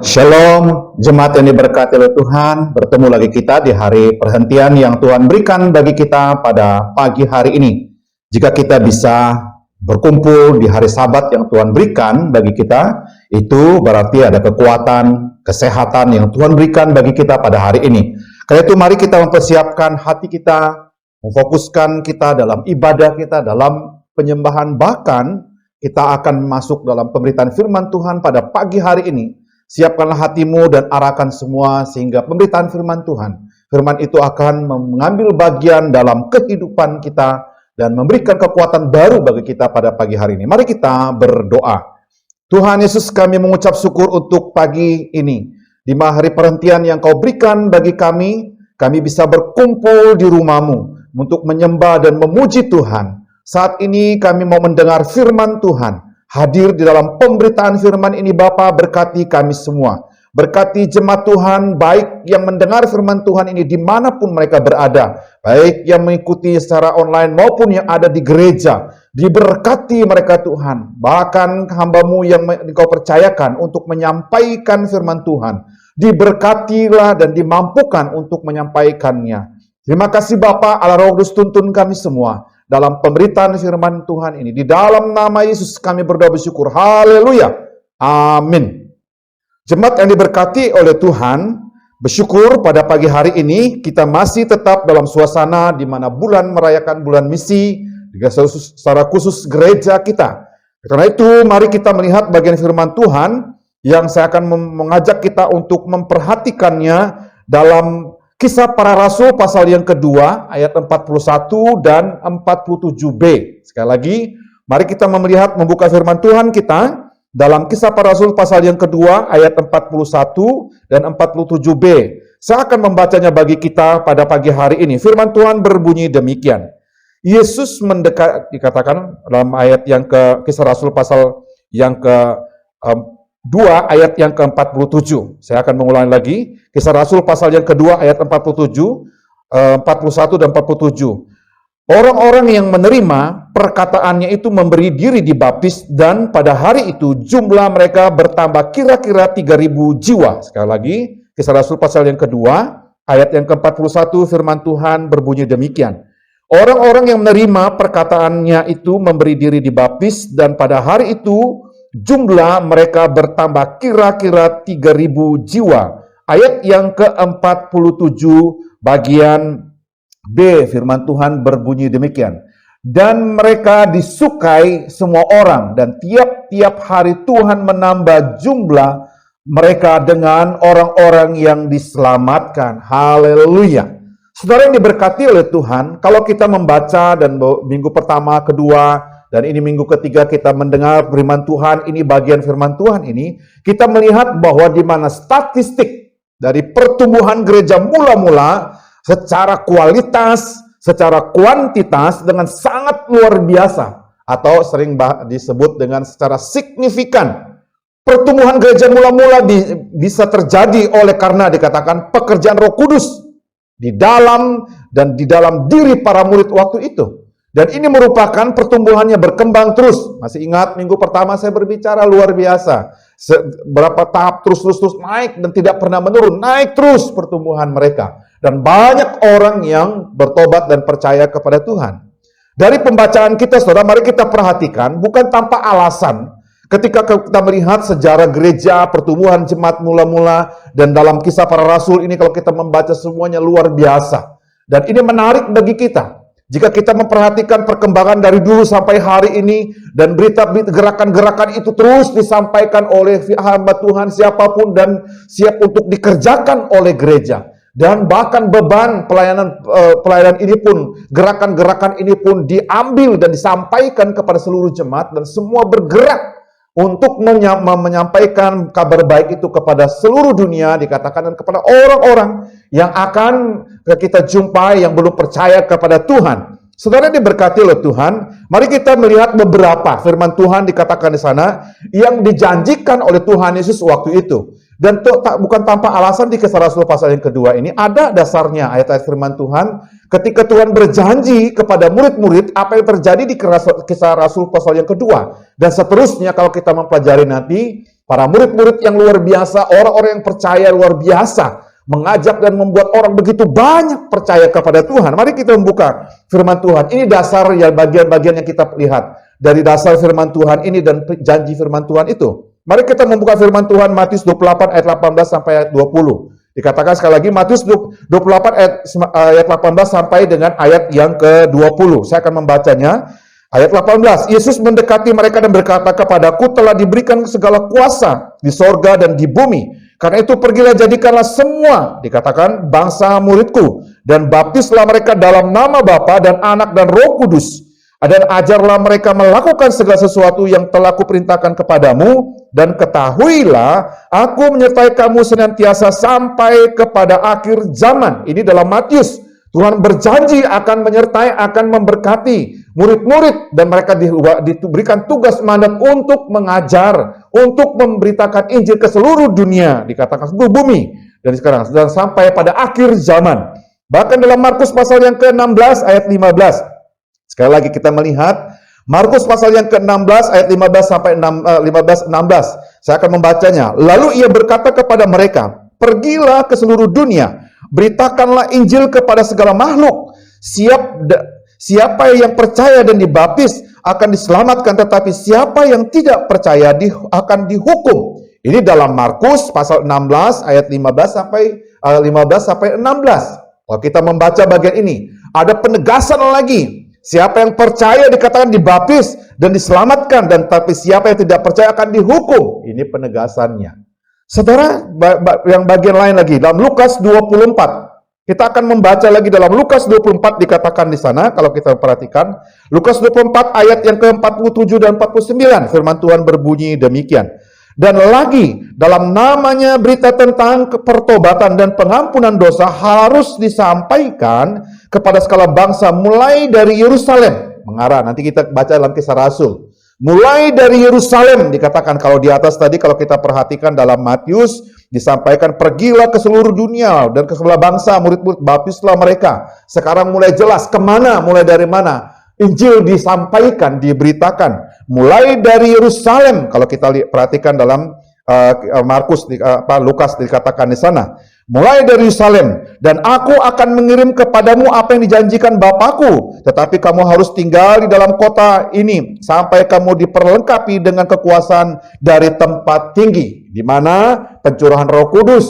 Shalom, jemaat yang diberkati oleh Tuhan. Bertemu lagi kita di hari perhentian yang Tuhan berikan bagi kita pada pagi hari ini. Jika kita bisa berkumpul di hari Sabat yang Tuhan berikan bagi kita, itu berarti ada kekuatan, kesehatan yang Tuhan berikan bagi kita pada hari ini. Karena itu mari kita mempersiapkan hati kita, memfokuskan kita dalam ibadah kita, dalam penyembahan, bahkan kita akan masuk dalam pemberitaan firman Tuhan pada pagi hari ini. Siapkanlah hatimu dan arahkan semua sehingga pemberitaan firman Tuhan. Firman itu akan mengambil bagian dalam kehidupan kita dan memberikan kekuatan baru bagi kita pada pagi hari ini. Mari kita berdoa. Tuhan Yesus, kami mengucap syukur untuk pagi ini. Di hari perhentian yang Kau berikan bagi kami bisa berkumpul di rumah-Mu untuk menyembah dan memuji Tuhan. Saat ini kami mau mendengar firman Tuhan. Hadir di dalam pemberitaan firman ini Bapa, berkati kami semua. Berkati jemaat Tuhan, baik yang mendengar firman Tuhan ini dimanapun mereka berada. Baik yang mengikuti secara online maupun yang ada di gereja. Diberkati mereka Tuhan. Bahkan hamba-Mu yang Engkau percayakan untuk menyampaikan firman Tuhan. Diberkatilah dan dimampukan untuk menyampaikannya. Terima kasih Bapa, Allah Roh Kudus tuntun kami semua. Dalam pemberitaan firman Tuhan ini. Di dalam nama Yesus kami berdoa bersyukur. Haleluya. Amin. Jemaat yang diberkati oleh Tuhan, bersyukur pada pagi hari ini kita masih tetap dalam suasana di mana bulan merayakan bulan misi, secara khusus gereja kita. Karena itu mari kita melihat bagian firman Tuhan yang saya akan mengajak kita untuk memperhatikannya dalam Kisah Para Rasul pasal yang kedua, ayat 41 dan 47b. Sekali lagi, mari kita membuka firman Tuhan kita dalam Kisah Para Rasul pasal yang kedua, ayat 41 dan 47b. Saya akan membacanya bagi kita pada pagi hari ini. Firman Tuhan berbunyi demikian. Yesus mendekat, dikatakan dalam ayat yang Kisah Rasul pasal yang ke 2 ayat yang ke-47. Saya akan mengulangi lagi. Kisah Rasul pasal yang kedua ayat 47, 41 dan 47. Orang-orang yang menerima perkataannya itu memberi diri dibaptis dan pada hari itu jumlah mereka bertambah kira-kira 3.000 jiwa. Sekali lagi, Kisah Rasul pasal yang kedua ayat yang ke-41 firman Tuhan berbunyi demikian. Orang-orang yang menerima perkataannya itu memberi diri dibaptis dan pada hari itu jumlah mereka bertambah kira-kira 3.000 jiwa. Ayat yang ke-47 bagian B, firman Tuhan berbunyi demikian. Dan mereka disukai semua orang dan tiap-tiap hari Tuhan menambah jumlah mereka dengan orang-orang yang diselamatkan. Haleluya. Saudara yang diberkati oleh Tuhan, kalau kita membaca dan minggu pertama, kedua, dan ini minggu ketiga kita mendengar firman Tuhan, ini bagian firman Tuhan ini, kita melihat bahwa di mana statistik dari pertumbuhan gereja mula-mula secara kualitas, secara kuantitas dengan sangat luar biasa atau sering disebut dengan secara signifikan. Pertumbuhan gereja mula-mula bisa terjadi oleh karena dikatakan pekerjaan Roh Kudus di dalam diri para murid waktu itu. Dan ini merupakan pertumbuhannya berkembang terus. Masih ingat minggu pertama saya berbicara luar biasa. Berapa tahap terus naik dan tidak pernah menurun. Naik terus pertumbuhan mereka. Dan banyak orang yang bertobat dan percaya kepada Tuhan. Dari pembacaan kita, saudara, mari kita perhatikan. Bukan tanpa alasan. Ketika kita melihat sejarah gereja, pertumbuhan jemaat mula-mula. Dan dalam Kisah Para Rasul ini kalau kita membaca semuanya luar biasa. Dan ini menarik bagi kita. Jika kita memperhatikan perkembangan dari dulu sampai hari ini dan berita gerakan-gerakan itu terus disampaikan oleh hamba Tuhan siapapun dan siap untuk dikerjakan oleh gereja. Dan bahkan beban pelayanan ini pun, gerakan-gerakan ini pun diambil dan disampaikan kepada seluruh jemaat dan semua bergerak untuk menyampaikan kabar baik itu kepada seluruh dunia, dikatakan dan kepada orang-orang yang akan kita jumpai yang belum percaya kepada Tuhan. Saudara diberkati oleh Tuhan, mari kita melihat beberapa firman Tuhan dikatakan di sana yang dijanjikan oleh Tuhan Yesus waktu itu. Dan bukan tanpa alasan di Kisah Rasul pasal yang kedua ini ada dasarnya ayat-ayat firman Tuhan ketika Tuhan berjanji kepada murid-murid apa yang terjadi di Kisah Rasul pasal yang kedua. Dan seterusnya kalau kita mempelajari nanti Para murid-murid yang luar biasa, orang-orang yang percaya luar biasa, mengajak dan membuat orang begitu banyak percaya kepada Tuhan. Mari kita membuka firman Tuhan. Ini dasar ya bagian-bagian yang kita lihat dari dasar firman Tuhan ini dan janji firman Tuhan itu. Mari kita membuka firman Tuhan Matius 28 ayat 18 sampai ayat 20. Dikatakan sekali lagi Matius 28 ayat 18 sampai dengan ayat yang ke-20. Saya akan membacanya. Ayat 18. Yesus mendekati mereka dan berkata, "Kepadaku telah diberikan segala kuasa di sorga dan di bumi. Karena itu pergilah jadikanlah semua," dikatakan, "bangsa muridku, dan baptislah mereka dalam nama Bapa dan Anak dan Roh Kudus. Dan ajarlah mereka melakukan segala sesuatu yang telah kuperintahkan kepadamu, dan ketahuilah aku menyertai kamu senantiasa sampai kepada akhir zaman." Ini dalam Matius. Tuhan berjanji akan menyertai, akan memberkati murid-murid, dan mereka diberikan tugas mandat untuk mengajar, untuk memberitakan Injil ke seluruh dunia, dikatakan seluruh bumi, dan sekarang dan sampai pada akhir zaman. Bahkan dalam Markus pasal yang ke-16 ayat 15. Sekali lagi kita melihat Markus pasal yang ke-16 ayat 15 sampai 15-16. Saya akan membacanya. Lalu ia berkata kepada mereka, "Pergilah ke seluruh dunia, beritakanlah Injil kepada segala makhluk. Siapa yang percaya dan dibaptis akan diselamatkan, tetapi siapa yang tidak percaya akan dihukum." Ini dalam Markus pasal 16 ayat 15 sampai 16. Kalau kita membaca bagian ini, ada penegasan lagi. Siapa yang percaya dikatakan dibaptis dan diselamatkan, dan tapi siapa yang tidak percaya akan dihukum. Ini penegasannya. Saudara, yang bagian lain lagi dalam Lukas 24. Kita akan membaca lagi dalam Lukas 24, dikatakan di sana kalau kita perhatikan Lukas 24 ayat yang ke-47 dan 49. Firman Tuhan berbunyi demikian. "Dan lagi dalam namanya berita tentang pertobatan dan pengampunan dosa harus disampaikan kepada segala bangsa mulai dari Yerusalem." Mengarah, nanti kita baca dalam Kisah Rasul. Mulai dari Yerusalem, dikatakan kalau di atas tadi, kalau kita perhatikan dalam Matius, disampaikan pergilah ke seluruh dunia dan ke segala bangsa, murid-murid baptislah mereka. Sekarang mulai jelas kemana, mulai dari mana Injil disampaikan, diberitakan. Mulai dari Yerusalem, kalau kita perhatikan dalam Lukas dikatakan di sana. Mulai dari Yerusalem, "Dan aku akan mengirim kepadamu apa yang dijanjikan Bapakku, tetapi kamu harus tinggal di dalam kota ini sampai kamu diperlengkapi dengan kekuasaan dari tempat tinggi." Di mana pencurahan Roh Kudus.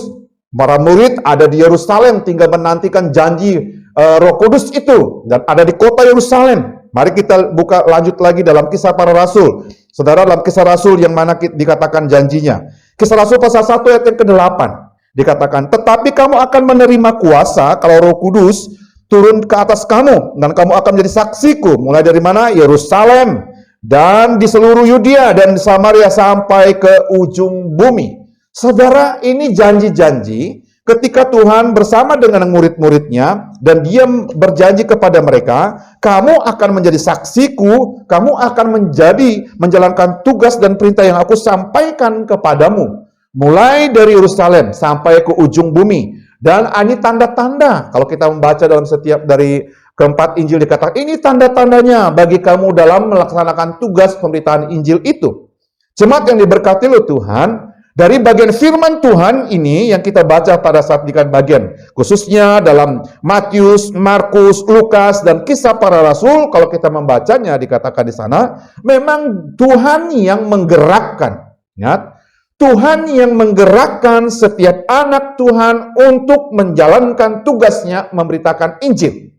Para murid ada di Yerusalem, tinggal menantikan janji Roh Kudus itu, dan ada di kota Yerusalem. Mari kita buka lanjut lagi dalam Kisah Para Rasul. Saudara, dalam Kisah Rasul yang mana dikatakan janjinya. Kisah Rasul pasal 1 ayat yang ke-8. Dikatakan, "Tetapi kamu akan menerima kuasa kalau Roh Kudus turun ke atas kamu, dan kamu akan menjadi saksiku." Mulai dari mana? Yerusalem, dan di seluruh Yudea dan Samaria sampai ke ujung bumi. Saudara, ini janji-janji ketika Tuhan bersama dengan murid-muridnya, dan dia berjanji kepada mereka, "Kamu akan menjadi saksiku, kamu akan menjalankan tugas dan perintah yang aku sampaikan kepadamu. Mulai dari Yerusalem sampai ke ujung bumi." Dan ini tanda-tanda. Kalau kita membaca dalam setiap dari keempat Injil dikatakan, ini tanda-tandanya bagi kamu dalam melaksanakan tugas pemberitaan Injil itu. Jemaat yang diberkati oleh Tuhan, dari bagian firman Tuhan ini yang kita baca pada saat bagian, khususnya dalam Matius, Markus, Lukas, dan Kisah Para Rasul, kalau kita membacanya dikatakan di sana, memang Tuhan yang menggerakkan. Ingat, Tuhan yang menggerakkan setiap anak Tuhan untuk menjalankan tugasnya memberitakan Injil.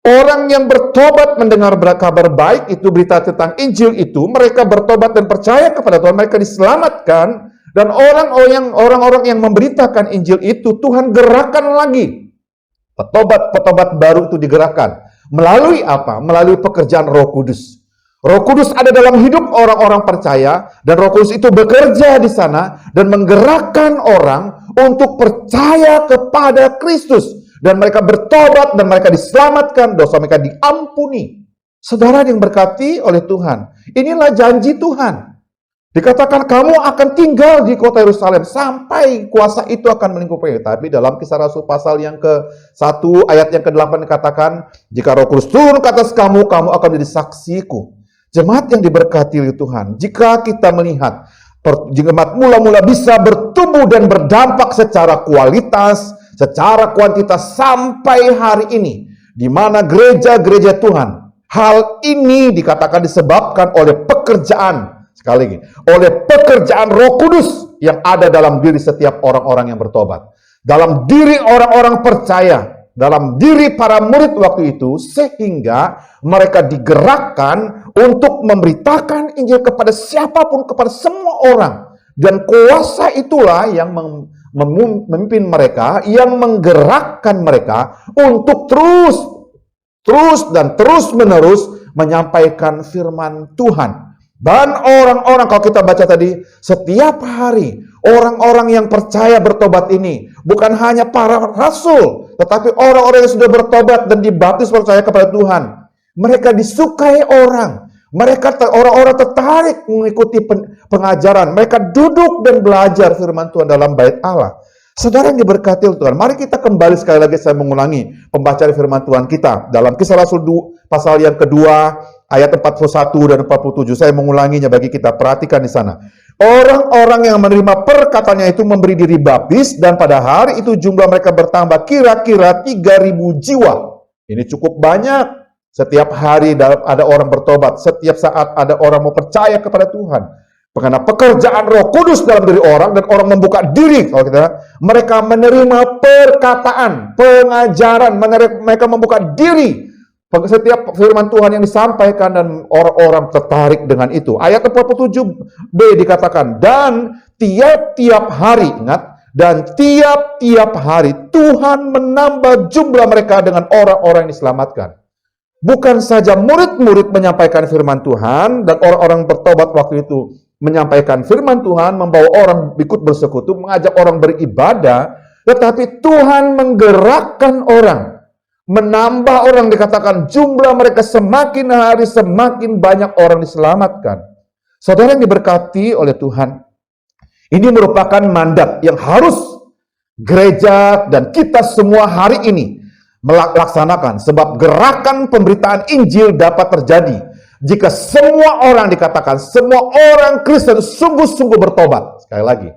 Orang yang bertobat mendengar kabar baik itu, berita tentang Injil itu, mereka bertobat dan percaya kepada Tuhan, mereka diselamatkan. Dan orang-orang yang memberitakan Injil itu, Tuhan gerakkan lagi. Petobat baru itu digerakkan. Melalui apa? Melalui pekerjaan Roh Kudus. Roh Kudus ada dalam hidup orang-orang percaya, dan Roh Kudus itu bekerja di sana dan menggerakkan orang untuk percaya kepada Kristus, dan mereka bertobat dan mereka diselamatkan, dosa mereka diampuni. Saudara yang berkati oleh Tuhan, inilah janji Tuhan. Dikatakan kamu akan tinggal di kota Yerusalem sampai kuasa itu akan melingkupi. Tapi dalam Kisah Rasul pasal yang ke-1 ayat yang ke-8 dikatakan, "Jika Roh Kudus turun ke atas kamu, kamu akan menjadi saksiku." Jemaat yang diberkati oleh Tuhan, jika kita melihat Jemaat mula-mula bisa bertumbuh dan berdampak secara kualitas, secara kuantitas sampai hari ini, di mana gereja-gereja Tuhan, hal ini dikatakan disebabkan oleh pekerjaan, sekali lagi, oleh pekerjaan Roh Kudus yang ada dalam diri setiap orang-orang yang bertobat, dalam diri orang-orang percaya, dalam diri para murid waktu itu, sehingga mereka digerakkan untuk memberitakan Injil kepada siapapun, kepada semua orang. Dan kuasa itulah yang memimpin mereka, yang menggerakkan mereka untuk terus menerus menyampaikan firman Tuhan. Dan orang-orang, kalau kita baca tadi, setiap hari orang-orang yang percaya bertobat ini bukan hanya para rasul, tetapi orang-orang yang sudah bertobat dan dibaptis percaya kepada Tuhan. Mereka disukai orang. Orang-orang tertarik mengikuti pengajaran. Mereka duduk dan belajar firman Tuhan dalam bait Allah. Saudara yang diberkati Tuhan, mari kita kembali sekali lagi, saya mengulangi pembacaan firman Tuhan kita dalam Kisah Rasul pasal yang kedua, ayat 41 dan 47. Saya mengulanginya bagi kita, perhatikan di sana. Orang-orang yang menerima perkataannya itu memberi diri baptis, dan pada hari itu jumlah mereka bertambah kira-kira 3.000 jiwa. Ini cukup banyak. Setiap hari ada orang bertobat, setiap saat ada orang mau percaya kepada Tuhan. Karena pekerjaan Roh Kudus dalam diri orang, dan orang membuka diri, kalau mereka menerima perkataan, pengajaran, mereka membuka diri. Setiap firman Tuhan yang disampaikan dan orang-orang tertarik dengan itu. Ayat 47b dikatakan, dan tiap-tiap hari, ingat, dan tiap-tiap hari Tuhan menambah jumlah mereka dengan orang-orang yang diselamatkan. Bukan saja murid-murid menyampaikan firman Tuhan, dan orang-orang bertobat waktu itu menyampaikan firman Tuhan, membawa orang ikut bersekutu, mengajak orang beribadah, tetapi Tuhan menggerakkan orang, menambah orang, dikatakan jumlah mereka semakin hari semakin banyak orang diselamatkan. Saudara yang diberkati oleh Tuhan, ini merupakan mandat yang harus gereja dan kita semua hari ini melaksanakan, sebab gerakan pemberitaan Injil dapat terjadi jika semua orang, dikatakan semua orang Kristen sungguh-sungguh bertobat. Sekali lagi,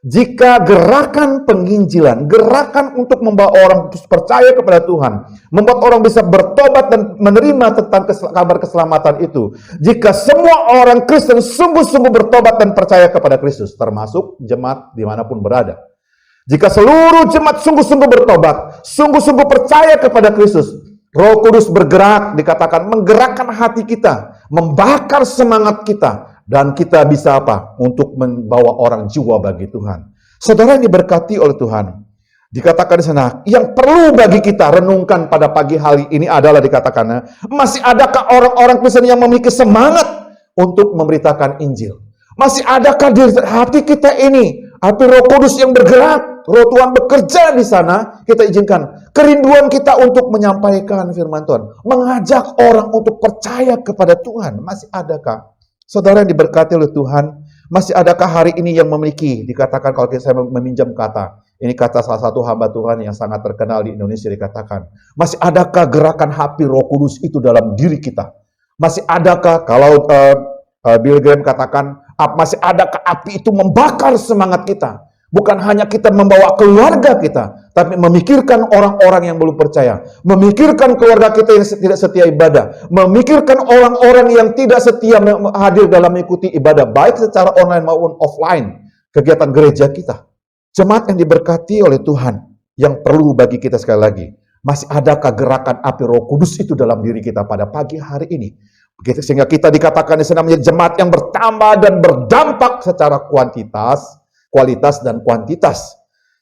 jika gerakan penginjilan, gerakan untuk membawa orang percaya kepada Tuhan, membuat orang bisa bertobat dan menerima tentang kabar keselamatan itu, jika semua orang Kristen sungguh-sungguh bertobat dan percaya kepada Kristus, termasuk jemaat dimanapun berada, jika seluruh jemaat sungguh-sungguh bertobat, sungguh-sungguh percaya kepada Kristus, Roh Kudus bergerak, dikatakan menggerakkan hati kita, membakar semangat kita, dan kita bisa apa? Untuk membawa orang jiwa bagi Tuhan. Saudara yang diberkati oleh Tuhan, dikatakan di sana, yang perlu bagi kita renungkan pada pagi hari ini adalah, dikatakan, masih adakah orang-orang Kristen yang memiliki semangat untuk memberitakan Injil? Masih adakah di hati kita ini api Roh Kudus yang bergerak, Roh Tuhan bekerja di sana? Kita izinkan kerinduan kita untuk menyampaikan firman Tuhan, mengajak orang untuk percaya kepada Tuhan. Masih adakah? Saudara yang diberkati oleh Tuhan, masih adakah hari ini yang memiliki, dikatakan, kalau saya meminjam kata, ini kata salah satu hamba Tuhan yang sangat terkenal di Indonesia, dikatakan, masih adakah gerakan api Roh Kudus itu dalam diri kita? Masih adakah, kalau Bill Graham katakan, masih adakah api itu membakar semangat kita? Bukan hanya kita membawa keluarga kita, tapi memikirkan orang-orang yang belum percaya, memikirkan keluarga kita yang tidak setia ibadah, memikirkan orang-orang yang tidak setia hadir dalam mengikuti ibadah, baik secara online maupun offline, kegiatan gereja kita. Jemaat yang diberkati oleh Tuhan, yang perlu bagi kita sekali lagi, masih adakah gerakan api Roh Kudus itu dalam diri kita pada pagi hari ini? Sehingga kita dikatakan di sana menjadi jemaat yang bertambah dan berdampak secara kualitas dan kuantitas.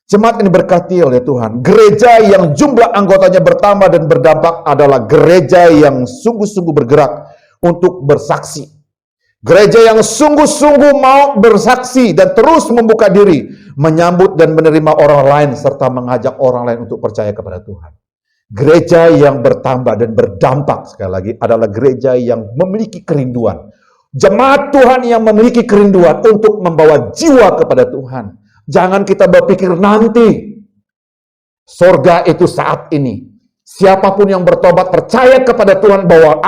Jemaat ini diberkati oleh Tuhan. Gereja yang jumlah anggotanya bertambah dan berdampak adalah gereja yang sungguh-sungguh bergerak untuk bersaksi. Gereja yang sungguh-sungguh mau bersaksi dan terus membuka diri, menyambut dan menerima orang lain, serta mengajak orang lain untuk percaya kepada Tuhan. Gereja yang bertambah dan berdampak, sekali lagi, adalah gereja yang memiliki kerinduan. Jemaat Tuhan yang memiliki kerinduan untuk membawa jiwa kepada Tuhan. Jangan kita berpikir nanti. Sorga itu saat ini. Siapapun yang bertobat percaya kepada Tuhan, bahwa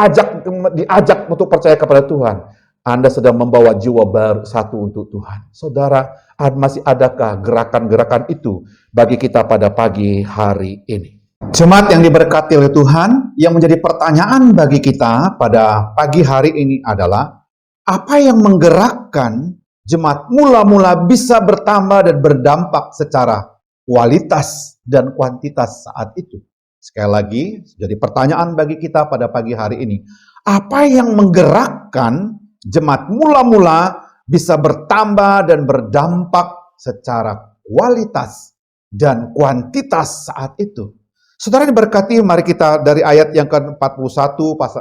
diajak untuk percaya kepada Tuhan, Anda sedang membawa jiwa baru satu untuk Tuhan. Saudara, masih adakah gerakan-gerakan itu bagi kita pada pagi hari ini? Jemaat yang diberkati oleh Tuhan, yang menjadi pertanyaan bagi kita pada pagi hari ini adalah, apa yang menggerakkan jemaat mula-mula bisa bertambah dan berdampak secara kualitas dan kuantitas saat itu? Sekali lagi, jadi pertanyaan bagi kita pada pagi hari ini. Apa yang menggerakkan jemaat mula-mula bisa bertambah dan berdampak secara kualitas dan kuantitas saat itu? Saudara diberkati, mari kita dari ayat yang ke-41,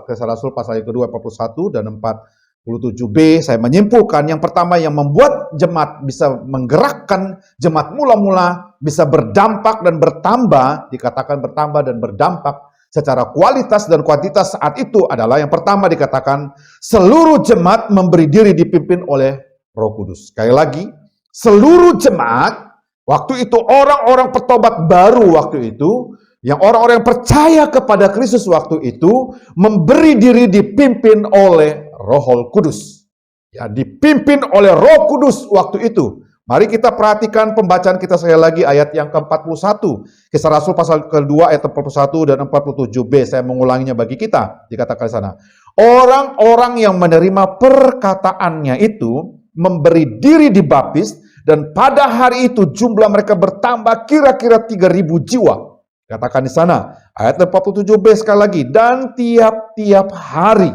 Kisah Rasul pasal yang kedua 41 dan 47b, saya menyimpulkan yang pertama yang membuat jemaat bisa menggerakkan jemaat mula-mula bisa berdampak dan bertambah, dikatakan bertambah dan berdampak secara kualitas dan kuantitas saat itu adalah yang pertama dikatakan seluruh jemaat memberi diri dipimpin oleh Roh Kudus. Sekali lagi, seluruh jemaat waktu itu orang-orang bertobat baru waktu itu, yang orang-orang yang percaya kepada Kristus waktu itu memberi diri dipimpin oleh Roh Kudus. Ya, dipimpin oleh Roh Kudus waktu itu. Mari kita perhatikan pembacaan kita sekali lagi ayat yang ke-41. Kisah Rasul pasal kedua ayat 41 dan 47b. Saya mengulanginya bagi kita. Dikatakan di sana. Orang-orang yang menerima perkataannya itu memberi diri dibaptis dan pada hari itu jumlah mereka bertambah kira-kira 3.000 jiwa. Katakan di sana ayat 47b sekali lagi. Dan tiap-tiap hari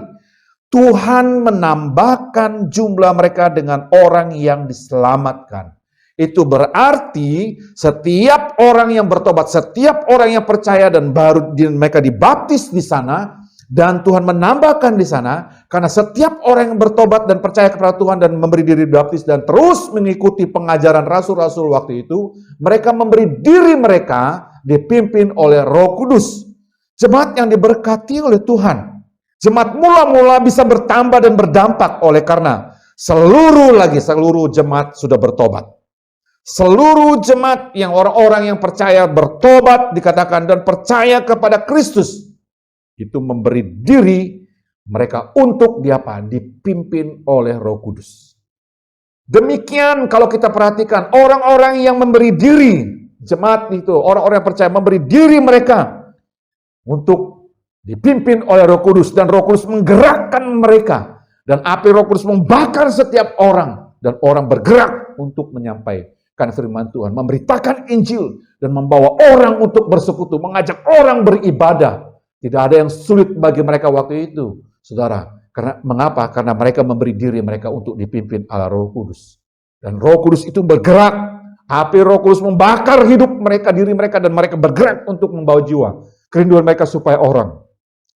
Tuhan menambahkan jumlah mereka dengan orang yang diselamatkan. Itu berarti setiap orang yang bertobat, setiap orang yang percaya dan baru mereka dibaptis di sana, dan Tuhan menambahkan di sana, karena setiap orang yang bertobat dan percaya kepada Tuhan dan memberi diri dibaptis dan terus mengikuti pengajaran rasul-rasul waktu itu, mereka memberi diri mereka dipimpin oleh Roh Kudus. Jemaat yang diberkati oleh Tuhan, jemaat mula-mula bisa bertambah dan berdampak oleh karena seluruh jemaat sudah bertobat. Seluruh jemaat yang orang-orang yang percaya bertobat dikatakan dan percaya kepada Kristus itu memberi diri mereka untuk dipimpin oleh Roh Kudus. Demikian kalau kita perhatikan orang-orang yang memberi diri, jemaat itu orang-orang yang percaya memberi diri mereka untuk dipimpin oleh Roh Kudus, dan Roh Kudus menggerakkan mereka, dan api Roh Kudus membakar setiap orang, dan orang bergerak untuk menyampaikan firman Tuhan, memberitakan Injil, dan membawa orang untuk bersekutu, mengajak orang beribadah. Tidak ada yang sulit bagi mereka waktu itu, saudara. Mengapa? Karena mereka memberi diri mereka untuk dipimpin oleh Roh Kudus, dan Roh Kudus itu bergerak, api Roh Kudus membakar hidup mereka, diri mereka, dan mereka bergerak untuk membawa jiwa, kerinduan mereka supaya orang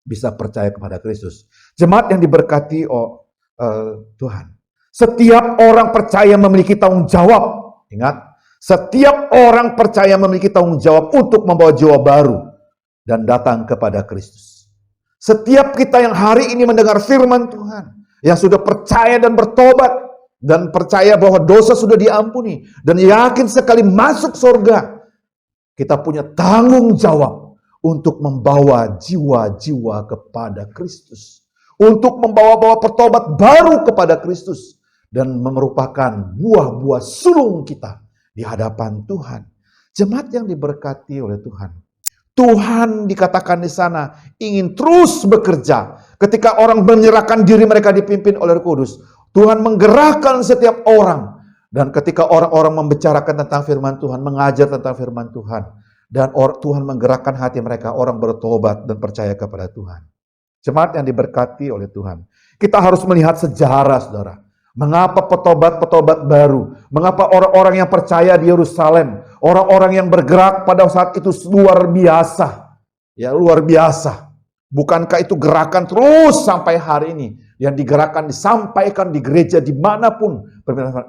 bisa percaya kepada Kristus. Jemaat yang diberkati Tuhan. Setiap orang percaya memiliki tanggung jawab. Ingat, setiap orang percaya memiliki tanggung jawab untuk membawa jiwa baru dan datang kepada Kristus. Setiap kita yang hari ini mendengar firman Tuhan, yang sudah percaya dan bertobat, dan percaya bahwa dosa sudah diampuni, dan yakin sekali masuk surga, kita punya tanggung jawab untuk membawa jiwa-jiwa kepada Kristus. Untuk membawa pertobat baru kepada Kristus. Dan merupakan buah-buah sulung kita di hadapan Tuhan. Jemaat yang diberkati oleh Tuhan. Tuhan dikatakan di sana ingin terus bekerja. Ketika orang menyerahkan diri mereka dipimpin oleh Roh Kudus, Tuhan menggerakkan setiap orang. Dan ketika orang-orang membicarakan tentang firman Tuhan, mengajar tentang firman Tuhan, dan Tuhan menggerakkan hati mereka, orang bertobat dan percaya kepada Tuhan. Jemaat yang diberkati oleh Tuhan. Kita harus melihat sejarah, saudara. Mengapa petobat-petobat baru? Mengapa orang-orang yang percaya di Yerusalem, orang-orang yang bergerak pada saat itu luar biasa. Ya, luar biasa. Bukankah itu gerakan terus sampai hari ini? Yang digerakkan, disampaikan di gereja dimanapun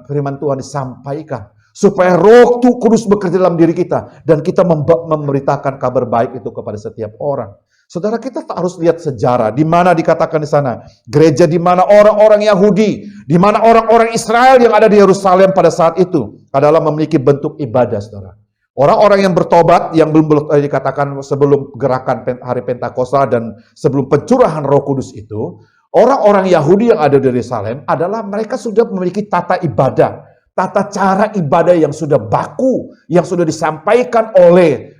firman Tuhan disampaikan. Supaya Roh Kudus bekerja dalam diri kita. Dan kita memberitakan kabar baik itu kepada setiap orang. Saudara, kita tak harus lihat sejarah. Di mana dikatakan di sana. Gereja di mana orang-orang Yahudi. Di mana orang-orang Israel yang ada di Yerusalem pada saat itu. Adalah memiliki bentuk ibadah, saudara. Orang-orang yang bertobat. Yang belum dikatakan sebelum gerakan hari Pentakosta. Dan sebelum pencurahan Roh Kudus itu. Orang-orang Yahudi yang ada di Yerusalem adalah mereka sudah memiliki tata ibadah, tata cara ibadah yang sudah baku, yang sudah disampaikan oleh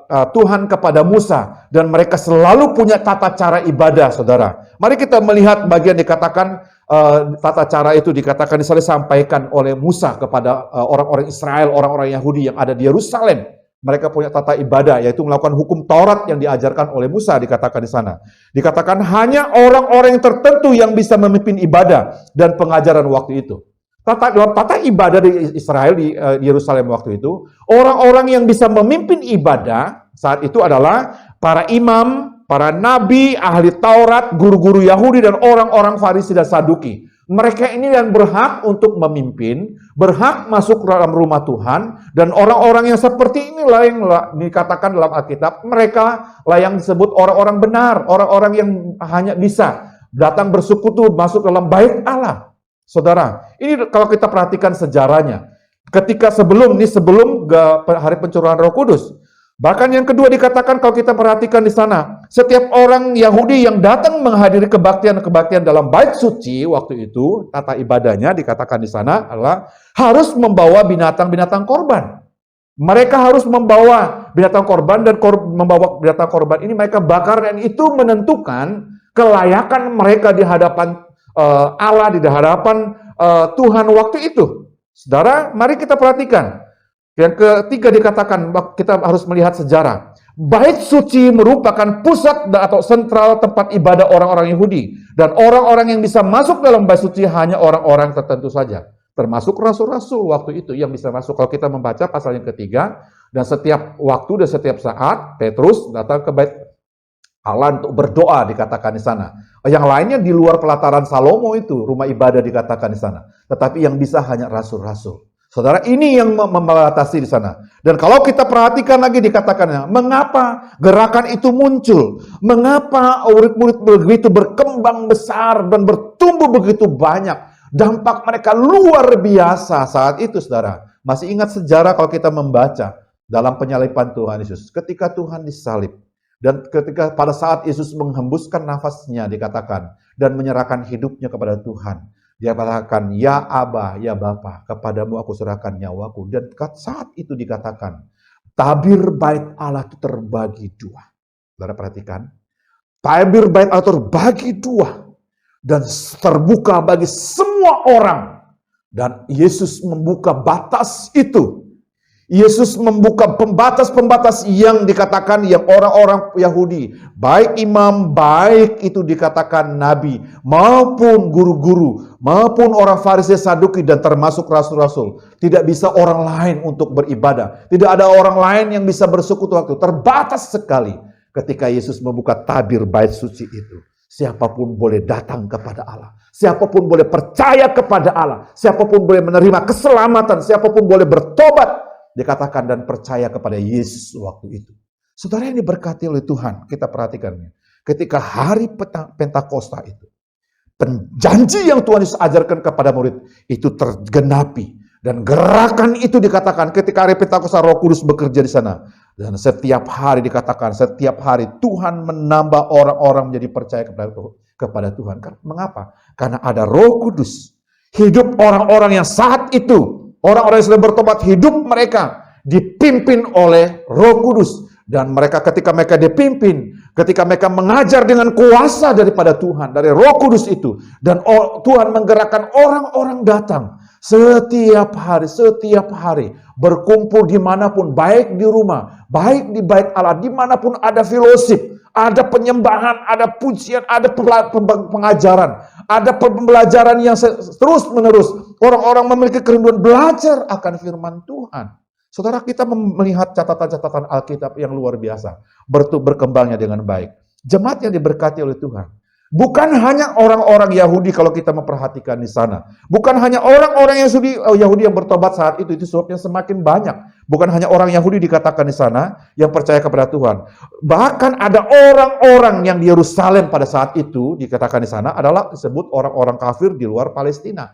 Tuhan kepada Musa, dan mereka selalu punya tata cara ibadah, saudara. Mari kita melihat bagian dikatakan tata cara itu dikatakan disampaikan oleh Musa kepada orang-orang Israel, orang-orang Yahudi yang ada di Yerusalem. Mereka punya tata ibadah, yaitu melakukan hukum Taurat yang diajarkan oleh Musa, dikatakan di sana. Dikatakan hanya orang-orang yang tertentu yang bisa memimpin ibadah dan pengajaran waktu itu. Tata ibadah di Israel, di Yerusalem waktu itu, orang-orang yang bisa memimpin ibadah saat itu adalah para imam, para nabi, ahli Taurat, guru-guru Yahudi, dan orang-orang Farisi dan Saduki. Mereka ini yang berhak untuk memimpin, berhak masuk ke dalam rumah Tuhan, dan orang-orang yang seperti inilah yang dikatakan dalam Alkitab, mereka lah yang disebut orang-orang benar, orang-orang yang hanya bisa datang bersekutu masuk dalam bait Allah. Saudara, ini kalau kita perhatikan sejarahnya, ketika sebelum hari pencurahan Roh Kudus, bahkan yang kedua dikatakan kalau kita perhatikan di sana, setiap orang Yahudi yang datang menghadiri kebaktian dalam bait suci waktu itu, tata ibadahnya dikatakan di sana adalah harus membawa binatang-binatang korban. Mereka harus membawa binatang korban, dan membawa binatang korban ini mereka bakar, dan itu menentukan kelayakan mereka di hadapan Allah, di hadapan Tuhan waktu itu. Saudara, mari kita perhatikan. Yang ketiga dikatakan, kita harus melihat sejarah. Bait suci merupakan pusat atau sentral tempat ibadah orang-orang Yahudi. Dan orang-orang yang bisa masuk dalam bait suci hanya orang-orang tertentu saja. Termasuk rasul-rasul waktu itu yang bisa masuk. Kalau kita membaca pasal yang ketiga, dan setiap waktu dan setiap saat, Petrus datang ke bait Allah untuk berdoa, dikatakan di sana. Yang lainnya di luar pelataran Salomo itu, rumah ibadah dikatakan di sana. Tetapi yang bisa hanya rasul-rasul. Saudara, ini yang membatasi di sana. Dan kalau kita perhatikan lagi dikatakannya, mengapa gerakan itu muncul? Mengapa murid-murid begitu berkembang besar dan bertumbuh begitu banyak? Dampak mereka luar biasa saat itu, saudara. Masih ingat sejarah kalau kita membaca dalam penyaliban Tuhan Yesus. Ketika Tuhan disalib, dan ketika pada saat Yesus menghembuskan nafasnya dikatakan, dan menyerahkan hidupnya kepada Tuhan, dia katakan, ya Aba, ya Bapa, kepadamu aku serahkan nyawaku. Dan saat itu dikatakan, tabir bait Allah itu terbagi dua. Saudara perhatikan, tabir bait Allah terbagi dua, dan terbuka bagi semua orang. Dan Yesus membuka batas itu. Yesus membuka pembatas-pembatas yang dikatakan yang orang-orang Yahudi, baik imam, baik itu dikatakan nabi, maupun guru-guru, maupun orang Farisi, Saduki, dan termasuk rasul-rasul. Tidak bisa orang lain untuk beribadah. Tidak ada orang lain yang bisa bersekutu waktu. Terbatas sekali ketika Yesus membuka tabir bait suci itu. Siapapun boleh datang kepada Allah. Siapapun boleh percaya kepada Allah. Siapapun boleh menerima keselamatan. Siapapun boleh bertobat. Dikatakan dan percaya kepada Yesus waktu itu. Saudara yang diberkati oleh Tuhan, kita perhatikannya. Ketika hari Pentakosta itu, janji yang Tuhan Yesus ajarkan kepada murid itu tergenapi. Dan gerakan itu dikatakan ketika hari Pentakosta Roh Kudus bekerja di sana. Dan setiap hari dikatakan, setiap hari Tuhan menambah orang-orang menjadi percaya kepada Tuhan. Mengapa? Karena ada Roh Kudus. Hidup orang-orang yang saat itu, orang-orang yang sudah bertobat, hidup mereka dipimpin oleh Roh Kudus. Dan mereka ketika mereka dipimpin, ketika mereka mengajar dengan kuasa daripada Tuhan, dari Roh Kudus itu. Dan Tuhan menggerakkan orang-orang datang setiap hari, berkumpul dimanapun, baik di rumah, baik di bait Allah, dimanapun ada fellowship, ada penyembahan, ada pujian, ada pengajaran, ada pembelajaran yang terus menerus. Orang-orang memiliki kerinduan belajar akan firman Tuhan. Saudara, kita melihat catatan-catatan Alkitab yang luar biasa, berkembangnya dengan baik. Jemaat yang diberkati oleh Tuhan. Bukan hanya orang-orang Yahudi kalau kita memperhatikan di sana. Bukan hanya orang-orang Yahudi yang bertobat saat itu sebabnya semakin banyak. Bukan hanya orang Yahudi dikatakan di sana yang percaya kepada Tuhan. Bahkan ada orang-orang yang di Yerusalem pada saat itu dikatakan di sana adalah disebut orang-orang kafir di luar Palestina.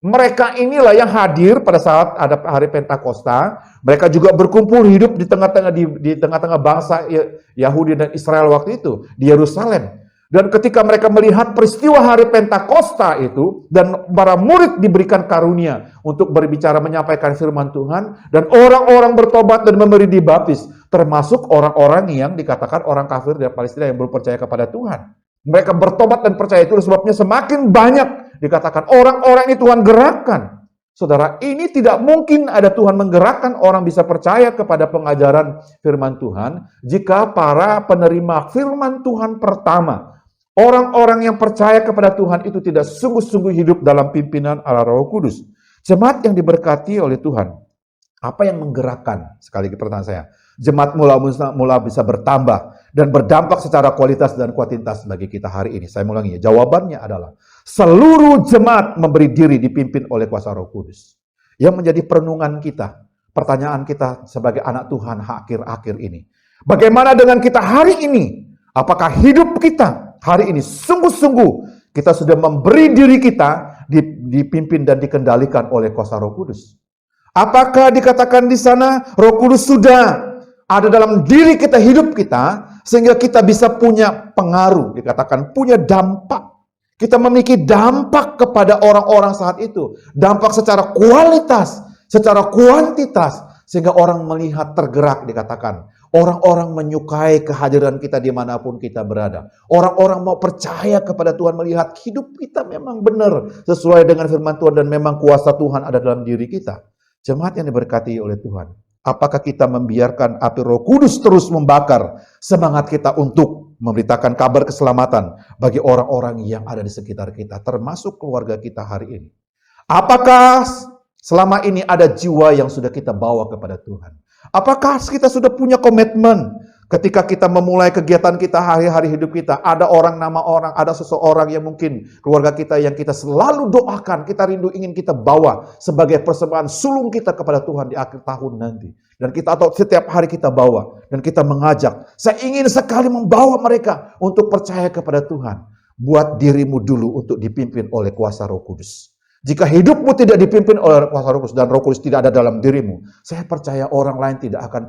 Mereka inilah yang hadir pada saat ada hari Pentakosta. Mereka juga berkumpul hidup di tengah-tengah bangsa Yahudi dan Israel waktu itu di Yerusalem. Dan ketika mereka melihat peristiwa hari Pentakosta itu, dan para murid diberikan karunia untuk berbicara menyampaikan firman Tuhan, dan orang-orang bertobat dan memberi dibaptis, termasuk orang-orang yang dikatakan orang kafir dari Palestina yang belum percaya kepada Tuhan. Mereka bertobat dan percaya, itu sebabnya semakin banyak dikatakan orang-orang ini Tuhan gerakkan. Saudara, ini tidak mungkin ada Tuhan menggerakkan orang bisa percaya kepada pengajaran firman Tuhan jika para penerima firman Tuhan pertama, orang-orang yang percaya kepada Tuhan itu tidak sungguh-sungguh hidup dalam pimpinan Allah Roh Kudus. Jemaat yang diberkati oleh Tuhan, apa yang menggerakkan? Sekali lagi pertanyaan saya. Jemaat mula bisa bertambah dan berdampak secara kualitas dan kuantitas bagi kita hari ini. Saya ulangi ya. Jawabannya adalah seluruh jemaat memberi diri dipimpin oleh kuasa Roh Kudus. Yang menjadi perenungan kita, pertanyaan kita sebagai anak Tuhan akhir-akhir ini. Bagaimana dengan kita hari ini? Apakah hidup kita hari ini sungguh-sungguh kita sudah memberi diri kita dipimpin dan dikendalikan oleh kuasa Roh Kudus? Apakah dikatakan di sana Roh Kudus sudah ada dalam diri kita, hidup kita, sehingga kita bisa punya pengaruh, dikatakan punya dampak. Kita memiliki dampak kepada orang-orang saat itu. Dampak secara kualitas, secara kuantitas, sehingga orang melihat tergerak, dikatakan. Orang-orang menyukai kehadiran kita dimanapun kita berada. Orang-orang mau percaya kepada Tuhan, melihat hidup kita memang benar, sesuai dengan firman Tuhan, dan memang kuasa Tuhan ada dalam diri kita. Jemaat yang diberkati oleh Tuhan, apakah kita membiarkan api Roh Kudus terus membakar semangat kita untuk memberitakan kabar keselamatan bagi orang-orang yang ada di sekitar kita, termasuk keluarga kita hari ini? Apakah selama ini ada jiwa yang sudah kita bawa kepada Tuhan? Apakah kita sudah punya komitmen ketika kita memulai kegiatan kita hari-hari hidup kita? Ada orang, nama orang, ada seseorang yang mungkin keluarga kita yang kita selalu doakan, kita rindu ingin kita bawa sebagai persembahan sulung kita kepada Tuhan di akhir tahun nanti. Dan kita atau setiap hari kita bawa dan kita mengajak, saya ingin sekali membawa mereka untuk percaya kepada Tuhan. Buat dirimu dulu untuk dipimpin oleh kuasa Roh Kudus. Jika hidupmu tidak dipimpin oleh kuasa Roh Kudus dan Roh Kudus tidak ada dalam dirimu, saya percaya orang lain tidak akan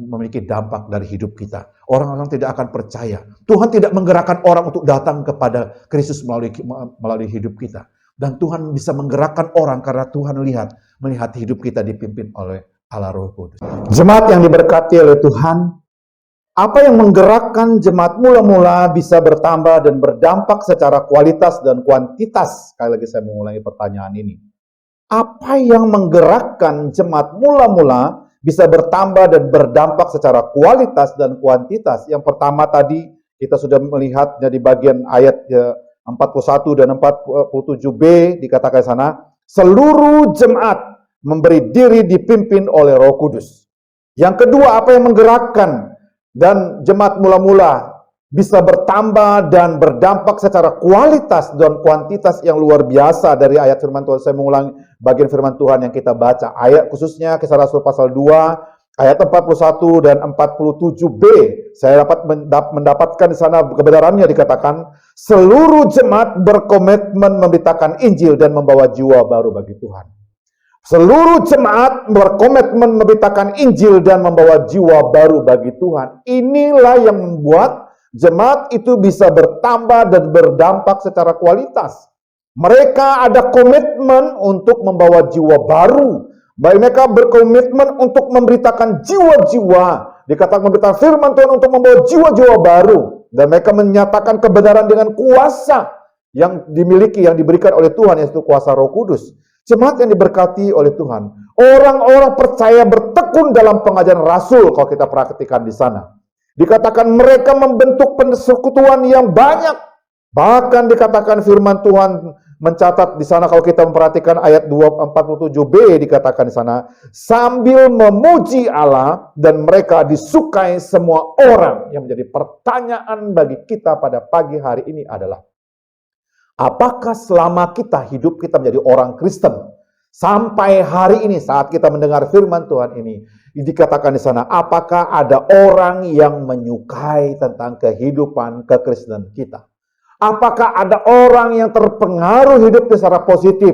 memiliki dampak dari hidup kita. Orang-orang tidak akan percaya. Tuhan tidak menggerakkan orang untuk datang kepada Kristus melalui hidup kita. Dan Tuhan bisa menggerakkan orang karena Tuhan melihat hidup kita dipimpin oleh Allah Roh Kudus. Jemaat yang diberkati oleh Tuhan, apa yang menggerakkan jemaat mula-mula bisa bertambah dan berdampak secara kualitas dan kuantitas? Sekali lagi saya mengulangi pertanyaan ini. Apa yang menggerakkan jemaat mula-mula bisa bertambah dan berdampak secara kualitas dan kuantitas? Yang pertama tadi kita sudah melihat dari bagian ayat 41 dan 47b dikatakan sana, seluruh jemaat memberi diri dipimpin oleh Roh Kudus. Yang kedua, apa yang menggerakkan dan jemaat mula-mula bisa bertambah dan berdampak secara kualitas dan kuantitas yang luar biasa dari ayat firman Tuhan? Saya mengulangi bagian firman Tuhan yang kita baca, ayat khususnya Kisah Rasul pasal 2, ayat 41 dan 47b. Saya dapat mendapatkan di sana kebenarannya, dikatakan seluruh jemaat berkomitmen memberitakan Injil dan membawa jiwa baru bagi Tuhan. Seluruh jemaat berkomitmen memberitakan Injil dan membawa jiwa baru bagi Tuhan. Inilah yang membuat jemaat itu bisa bertambah dan berdampak secara kualitas. Mereka ada komitmen untuk membawa jiwa baru. Mereka berkomitmen untuk memberitakan jiwa-jiwa. Dikatakan memberitakan firman Tuhan untuk membawa jiwa-jiwa baru. Dan mereka menyatakan kebenaran dengan kuasa yang dimiliki, yang diberikan oleh Tuhan, yaitu kuasa Roh Kudus. Jemaat yang diberkati oleh Tuhan, orang-orang percaya bertekun dalam pengajaran Rasul. Kalau kita perhatikan di sana, dikatakan mereka membentuk persekutuan yang banyak. Bahkan dikatakan firman Tuhan mencatat di sana, kalau kita memperhatikan ayat 47b, dikatakan di sana, sambil memuji Allah dan mereka disukai semua orang. Yang menjadi pertanyaan bagi kita pada pagi hari ini adalah, apakah selama hidup kita menjadi orang Kristen, sampai hari ini saat kita mendengar firman Tuhan ini, dikatakan di sana, apakah ada orang yang menyukai tentang kehidupan kekristenan kita? Apakah ada orang yang terpengaruh hidup secara positif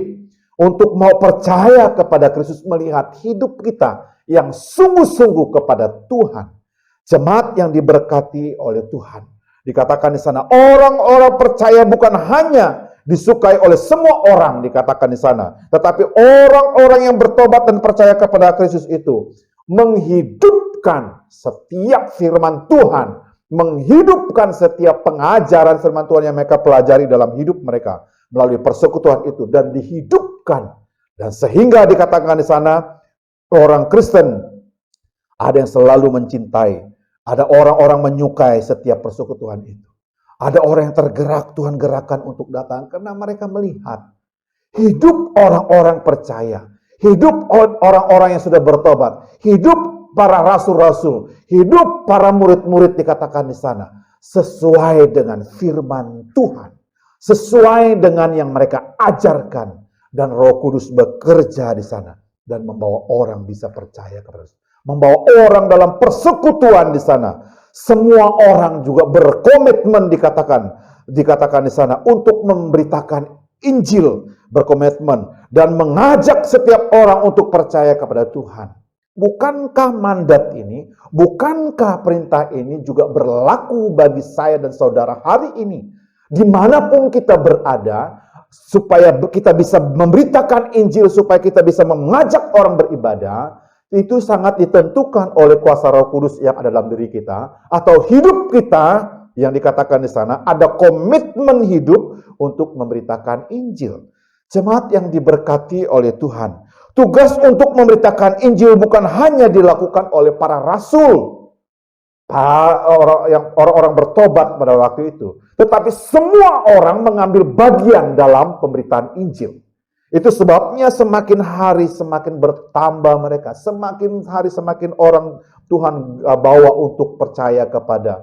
untuk mau percaya kepada Kristus, melihat hidup kita yang sungguh-sungguh kepada Tuhan? Jemaat yang diberkati oleh Tuhan, Dikatakan di sana, orang-orang percaya bukan hanya disukai oleh semua orang, dikatakan di sana, tetapi orang-orang yang bertobat dan percaya kepada Kristus itu menghidupkan setiap firman Tuhan, menghidupkan setiap pengajaran firman Tuhan yang mereka pelajari dalam hidup mereka melalui persekutuan itu, dan dihidupkan. Dan sehingga dikatakan di sana, orang Kristen ada yang selalu mencintai, ada orang-orang menyukai setiap persekutuan itu. Ada orang yang tergerak, Tuhan gerakan untuk datang karena mereka melihat hidup orang-orang percaya, hidup orang-orang yang sudah bertobat, hidup para rasul-rasul, hidup para murid-murid, dikatakan di sana sesuai dengan firman Tuhan, sesuai dengan yang mereka ajarkan, dan Roh Kudus bekerja di sana dan membawa orang bisa percaya kepada Yesus, membawa orang dalam persekutuan di sana. Semua orang juga berkomitmen, dikatakan di sana, untuk memberitakan Injil, berkomitmen dan mengajak setiap orang untuk percaya kepada Tuhan. Bukankah mandat ini, bukankah perintah ini juga berlaku bagi saya dan saudara hari ini? Dimanapun kita berada, supaya kita bisa memberitakan Injil, supaya kita bisa mengajak orang beribadah, itu sangat ditentukan oleh kuasa Roh Kudus yang ada dalam diri kita, atau hidup kita yang dikatakan di sana ada komitmen hidup untuk memberitakan Injil. Jemaat yang diberkati oleh Tuhan, tugas untuk memberitakan Injil bukan hanya dilakukan oleh para rasul, orang-orang bertobat pada waktu itu, tetapi semua orang mengambil bagian dalam pemberitaan Injil. Itu sebabnya semakin hari semakin bertambah mereka, semakin hari semakin orang Tuhan bawa untuk percaya kepada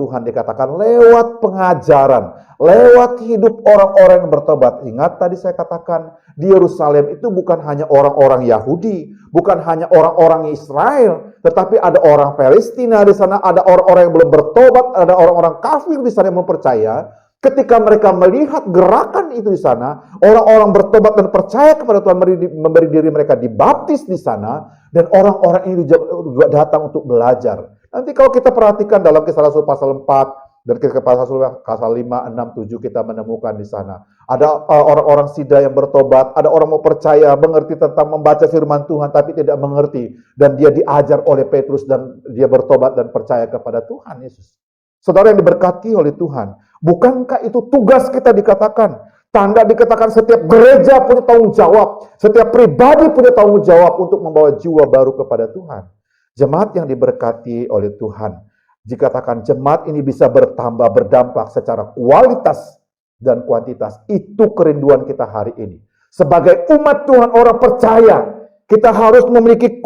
Tuhan, dikatakan lewat pengajaran, lewat hidup orang-orang yang bertobat. Ingat tadi saya katakan, di Yerusalem itu bukan hanya orang-orang Yahudi, bukan hanya orang-orang Israel, tetapi ada orang Palestina di sana, ada orang-orang yang belum bertobat, ada orang-orang kafir di sana yang belum percaya. Ketika mereka melihat gerakan itu di sana, orang-orang bertobat dan percaya kepada Tuhan, memberi diri mereka dibaptis di sana, dan orang-orang ini juga datang untuk belajar. Nanti kalau kita perhatikan dalam Kisah Rasul pasal 4 dan Kisah Rasul pasal 5, 6, 7, kita menemukan di sana ada orang-orang Sida yang bertobat, ada orang mau percaya, mengerti tentang membaca firman Tuhan tapi tidak mengerti, dan dia diajar oleh Petrus dan dia bertobat dan percaya kepada Tuhan Yesus. Saudara yang diberkati oleh Tuhan, bukankah itu tugas kita dikatakan? Tanda dikatakan setiap gereja punya tanggung jawab, setiap pribadi punya tanggung jawab untuk membawa jiwa baru kepada Tuhan. Jemaat yang diberkati oleh Tuhan, dikatakan jemaat ini bisa bertambah, berdampak secara kualitas dan kuantitas. Itu kerinduan kita hari ini. Sebagai umat Tuhan, orang percaya, kita harus memiliki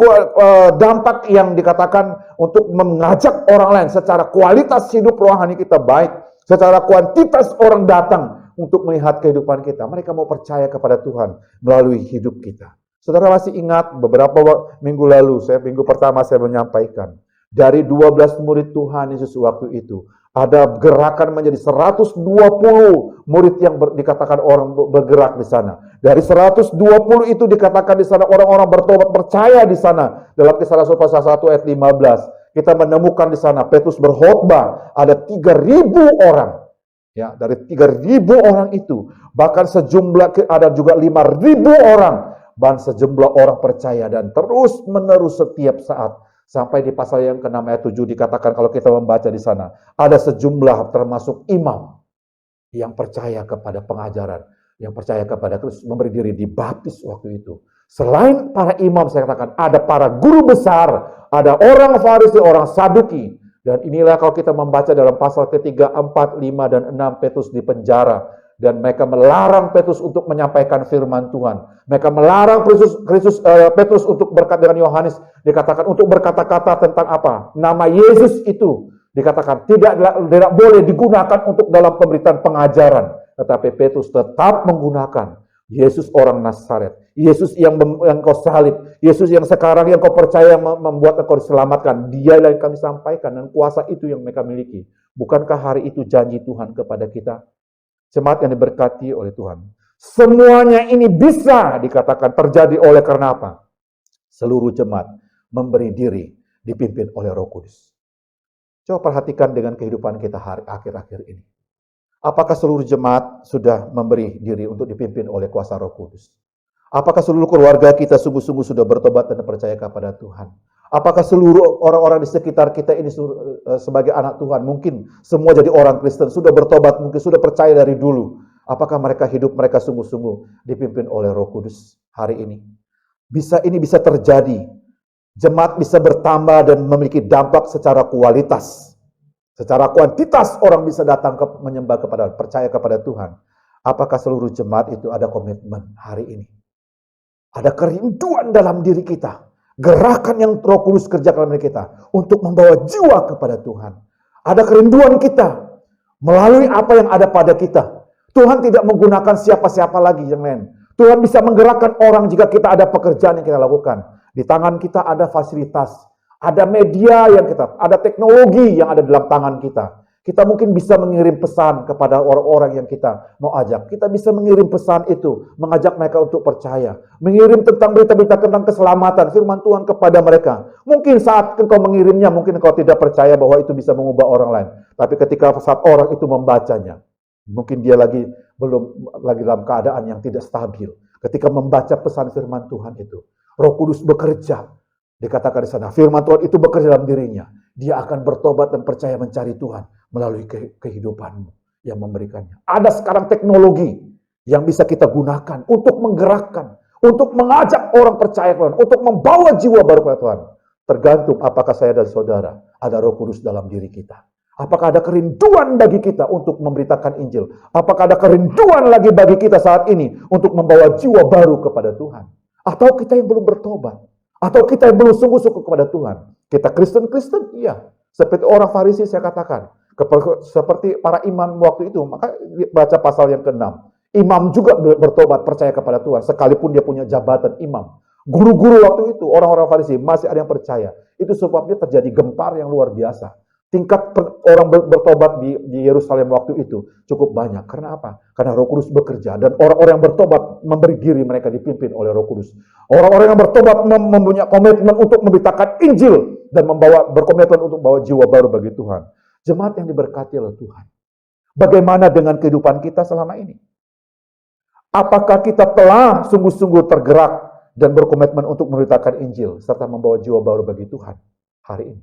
dampak yang dikatakan untuk mengajak orang lain. Secara kualitas hidup rohani kita baik, secara kuantitas orang datang untuk melihat kehidupan kita. Mereka mau percaya kepada Tuhan melalui hidup kita. Saudara masih ingat beberapa minggu lalu, minggu pertama saya menyampaikan, dari 12 murid Tuhan Yesus waktu itu, ada gerakan menjadi 120 murid yang dikatakan orang bergerak di sana. Dari 120 itu dikatakan di sana orang-orang bertobat percaya di sana. Dalam Kisah Rasul pasal 1 ayat 15, kita menemukan di sana Petrus berkhotbah, ada 3.000 orang. Ya, dari 3.000 orang itu, bahkan sejumlah ada juga 5.000 orang, dan sejumlah orang percaya, dan terus menerus setiap saat. Sampai di pasal yang ke-6 ayat 7 dikatakan, kalau kita membaca di sana, ada sejumlah termasuk imam yang percaya kepada pengajaran, yang percaya kepada Kristus, memberi diri dibaptis waktu itu. Selain para imam, saya katakan ada para guru besar, ada orang Farisi, orang Saduki. Dan inilah kalau kita membaca dalam pasal ketiga, 4, 5, dan 6, Petrus di penjara. Dan mereka melarang Petrus untuk menyampaikan firman Tuhan. Mereka melarang Petrus untuk berkata dengan Yohanes, dikatakan untuk berkata-kata tentang apa? Nama Yesus itu dikatakan tidak boleh digunakan untuk dalam pemberitaan pengajaran. Tetapi Petrus tetap menggunakan Yesus orang Nazaret, Yesus yang kau salib, Yesus yang sekarang yang kau percaya membuat engkau diselamatkan. Dialah yang kami sampaikan, dan kuasa itu yang mereka miliki. Bukankah hari itu janji Tuhan kepada kita? Jemaat yang diberkati oleh Tuhan, semuanya ini bisa dikatakan terjadi oleh karena apa? Seluruh jemaat memberi diri dipimpin oleh Roh Kudus. Coba perhatikan dengan kehidupan kita hari akhir-akhir ini. Apakah seluruh jemaat sudah memberi diri untuk dipimpin oleh kuasa Roh Kudus? Apakah seluruh keluarga kita sungguh-sungguh sudah bertobat dan percaya kepada Tuhan? Apakah seluruh orang-orang di sekitar kita ini sebagai anak Tuhan, mungkin semua jadi orang Kristen, sudah bertobat, mungkin sudah percaya dari dulu. Apakah mereka sungguh-sungguh dipimpin oleh Roh Kudus hari ini? Ini bisa terjadi. Jemaat bisa bertambah dan memiliki dampak secara kualitas. Secara kuantitas orang bisa datang percaya kepada Tuhan. Apakah seluruh jemaat itu ada komitmen hari ini? Ada kerinduan dalam diri kita. Gerakan yang Roh Kudus kerjakan dalam diri kita untuk membawa jiwa kepada Tuhan. Ada kerinduan kita melalui apa yang ada pada kita. Tuhan tidak menggunakan siapa-siapa lagi yang lain. Tuhan bisa menggerakkan orang jika kita ada pekerjaan yang kita lakukan. Di tangan kita ada fasilitas, ada media yang ada teknologi yang ada dalam tangan kita. Kita mungkin bisa mengirim pesan kepada orang-orang yang kita mau ajak. Kita bisa mengirim pesan itu, mengajak mereka untuk percaya. Mengirim tentang berita-berita tentang keselamatan, firman Tuhan kepada mereka. Mungkin saat engkau mengirimnya, mungkin engkau tidak percaya bahwa itu bisa mengubah orang lain. Tapi ketika saat orang itu membacanya, mungkin dia belum dalam keadaan yang tidak stabil. Ketika membaca pesan firman Tuhan itu, Roh Kudus bekerja. Dikatakan di sana, firman Tuhan itu bekerja dalam dirinya. Dia akan bertobat dan percaya mencari Tuhan melalui kehidupanmu yang memberikannya. Ada sekarang teknologi yang bisa kita gunakan untuk menggerakkan, untuk mengajak orang percaya kepada Tuhan, untuk membawa jiwa baru kepada Tuhan. Tergantung apakah saya dan saudara ada Roh Kudus dalam diri kita. Apakah ada kerinduan bagi kita untuk memberitakan Injil? Apakah ada kerinduan lagi bagi kita saat ini untuk membawa jiwa baru kepada Tuhan? Atau kita yang belum bertobat? Atau kita yang belum sungguh-sungguh kepada Tuhan? Kita Kristen, iya. Seperti orang Farisi saya katakan. Seperti para imam waktu itu. Maka baca pasal yang ke-6. Imam juga bertobat, percaya kepada Tuhan. Sekalipun dia punya jabatan imam. Guru-guru waktu itu, orang-orang Farisi masih ada yang percaya. Itu sebabnya terjadi gempar yang luar biasa. Tingkat orang bertobat di Yerusalem waktu itu cukup banyak. Karena apa? Karena Roh Kudus bekerja. Dan orang-orang yang bertobat memberi diri mereka dipimpin oleh Roh Kudus. Orang-orang yang bertobat mempunyai komitmen untuk memberitakan Injil. Dan berkomitmen untuk membawa jiwa baru bagi Tuhan. Jemaat yang diberkati oleh Tuhan. Bagaimana dengan kehidupan kita selama ini? Apakah kita telah sungguh-sungguh tergerak dan berkomitmen untuk memberitakan Injil serta membawa jiwa baru bagi Tuhan hari ini?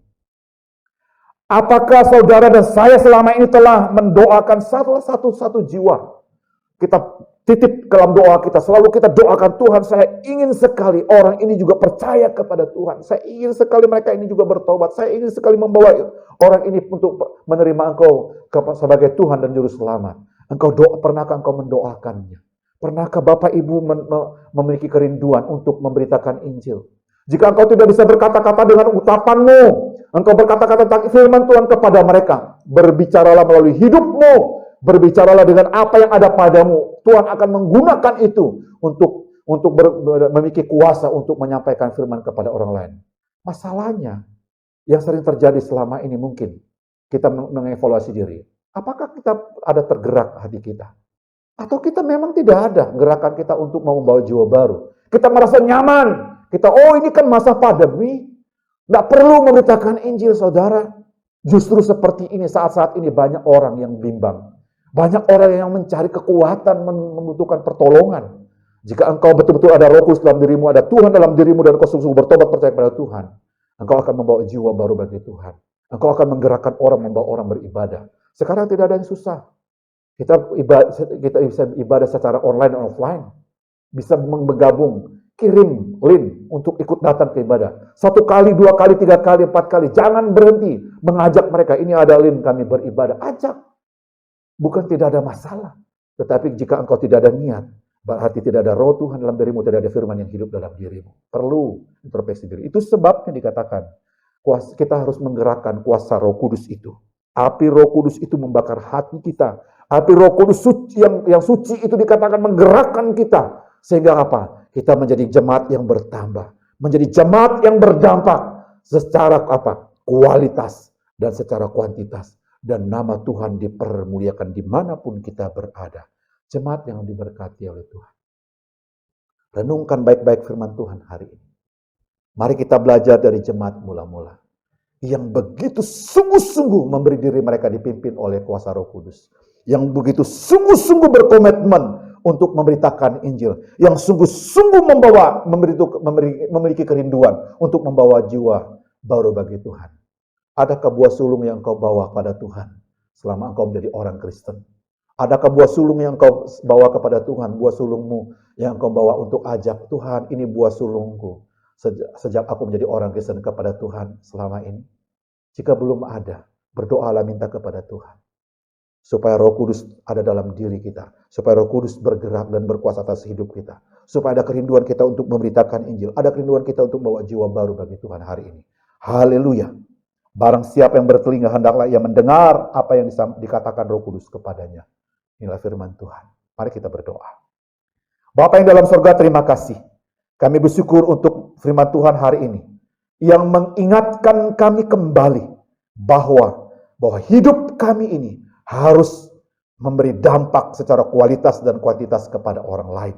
Apakah saudara dan saya selama ini telah mendoakan satu jiwa? Kita titip dalam doa kita, selalu kita doakan, Tuhan, saya ingin sekali orang ini juga percaya kepada Tuhan. Saya ingin sekali mereka ini juga bertobat. Saya ingin sekali membawa orang ini untuk menerima Engkau sebagai Tuhan dan Juru Selamat. Pernahkah engkau mendoakannya? Pernahkah Bapak Ibu memiliki kerinduan untuk memberitakan Injil? Jika engkau tidak bisa berkata-kata dengan ucapanmu, engkau berkata-kata tentang firman Tuhan kepada mereka. Berbicaralah melalui hidupmu. Berbicaralah dengan apa yang ada padamu. Tuhan akan menggunakan itu untuk memiliki kuasa untuk menyampaikan firman kepada orang lain. Masalahnya, yang sering terjadi selama ini mungkin kita mengevaluasi diri. Apakah kita ada tergerak hati kita? Atau kita memang tidak ada gerakan kita untuk membawa jiwa baru. Kita merasa nyaman. Ini kan masa pandemi. Nggak perlu memberitakan Injil, saudara. Justru seperti ini, saat-saat ini banyak orang yang bimbang. Banyak orang yang mencari kekuatan, membutuhkan pertolongan. Jika engkau betul-betul ada Roh Kudus dalam dirimu, ada Tuhan dalam dirimu, dan engkau sungguh bertobat percaya pada Tuhan, engkau akan membawa jiwa baru bagi Tuhan. Engkau akan menggerakkan orang, membawa orang beribadah. Sekarang tidak ada yang susah. Kita bisa ibadah secara online dan offline. Bisa bergabung, kirim link untuk ikut datang ke ibadah. 1 kali, 2 kali, 3 kali, 4 kali. Jangan berhenti mengajak mereka. Ini ada link kami beribadah. Ajak. Bukan tidak ada masalah. Tetapi jika engkau tidak ada niat, berarti tidak ada Roh Tuhan dalam dirimu, tidak ada firman yang hidup dalam dirimu. Perlu introspeksi diri. Itu sebabnya dikatakan, kita harus menggerakkan kuasa Roh Kudus itu. Api Roh Kudus itu membakar hati kita. Api Roh Kudus yang suci itu dikatakan menggerakkan kita. Sehingga apa? Kita menjadi jemaat yang bertambah. Menjadi jemaat yang berdampak. Secara kualitas dan secara kuantitas. Dan nama Tuhan dipermuliakan dimanapun kita berada. Jemaat yang diberkati oleh Tuhan. Renungkan baik-baik firman Tuhan hari ini. Mari kita belajar dari jemaat mula-mula. yang begitu sungguh-sungguh memberi diri mereka dipimpin oleh kuasa Roh Kudus, yang begitu sungguh-sungguh berkomitmen untuk memberitakan Injil, yang sungguh-sungguh memiliki kerinduan untuk membawa jiwa baru bagi Tuhan. Adakah buah sulung yang kau bawa pada Tuhan selama engkau menjadi orang Kristen? Adakah buah sulung yang kau bawa kepada Tuhan, buah sulungmu yang kau bawa untuk ajak Tuhan, ini buah sulungku sejak aku menjadi orang Kristen kepada Tuhan selama ini? Jika belum ada, berdoalah minta kepada Tuhan supaya Roh Kudus ada dalam diri kita, supaya Roh Kudus bergerak dan berkuasa atas hidup kita, supaya ada kerinduan kita untuk memberitakan Injil, ada kerinduan kita untuk membawa jiwa baru bagi Tuhan hari ini. Haleluya. Barang siapa yang bertelinga, hendaklah ia mendengar apa yang dikatakan Roh Kudus kepadanya. Inilah firman Tuhan. Mari kita berdoa. Bapa yang dalam surga, terima kasih. Kami bersyukur untuk firman Tuhan hari ini, yang mengingatkan kami kembali bahwa hidup kami ini harus memberi dampak secara kualitas dan kuantitas kepada orang lain.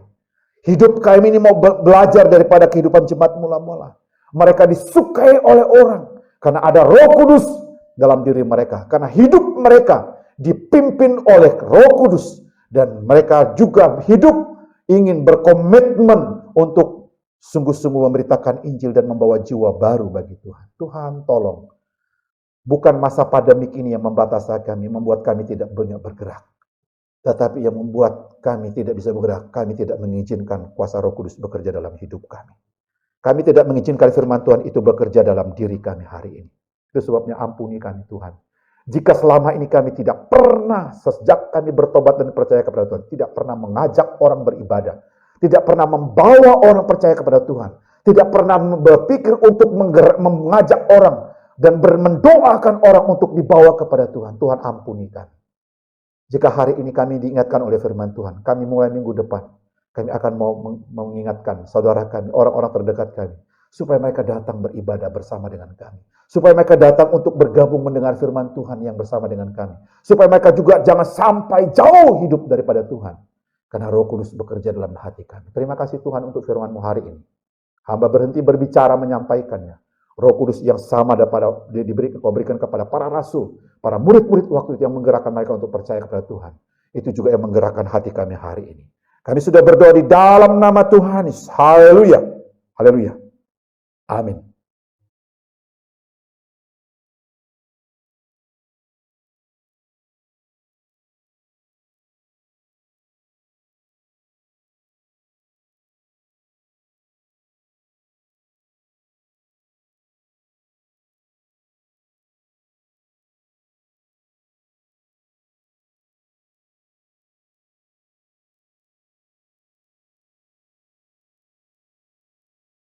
Hidup kami ini mau belajar daripada kehidupan jemaat mula-mula. Mereka disukai oleh orang karena ada Roh Kudus dalam diri mereka. Karena hidup mereka dipimpin oleh Roh Kudus. Dan mereka juga hidup ingin berkomitmen untuk sungguh-sungguh memberitakan Injil dan membawa jiwa baru bagi Tuhan. Tuhan tolong. Bukan masa pandemik ini yang membatasi kami, membuat kami tidak banyak bergerak. Tetapi yang membuat kami tidak bisa bergerak, kami tidak mengizinkan kuasa Roh Kudus bekerja dalam hidup kami. Kami tidak mengizinkan firman Tuhan itu bekerja dalam diri kami hari ini. Itu sebabnya ampuni kami Tuhan. Jika selama ini kami tidak pernah, sejak kami bertobat dan percaya kepada Tuhan, tidak pernah mengajak orang beribadah, tidak pernah membawa orang percaya kepada Tuhan, tidak pernah berpikir untuk mengajak orang dan mendoakan orang untuk dibawa kepada Tuhan. Tuhan ampuni kami. Jika hari ini kami diingatkan oleh firman Tuhan, kami mulai minggu depan, kami akan mau mengingatkan saudara kami, orang-orang terdekat kami, supaya mereka datang beribadah bersama dengan kami. Supaya mereka datang untuk bergabung mendengar firman Tuhan yang bersama dengan kami. Supaya mereka juga jangan sampai jauh hidup daripada Tuhan. Karena Roh Kudus bekerja dalam hati kami. Terima kasih Tuhan untuk firman-Mu hari ini. Hamba berhenti berbicara menyampaikannya. Roh Kudus yang sama kau berikan kepada para rasul, para murid-murid waktu itu yang menggerakkan mereka untuk percaya kepada Tuhan. Itu juga yang menggerakkan hati kami hari ini. Kami sudah berdoa di dalam nama Tuhan Yesus. Haleluya. Haleluya. Amin.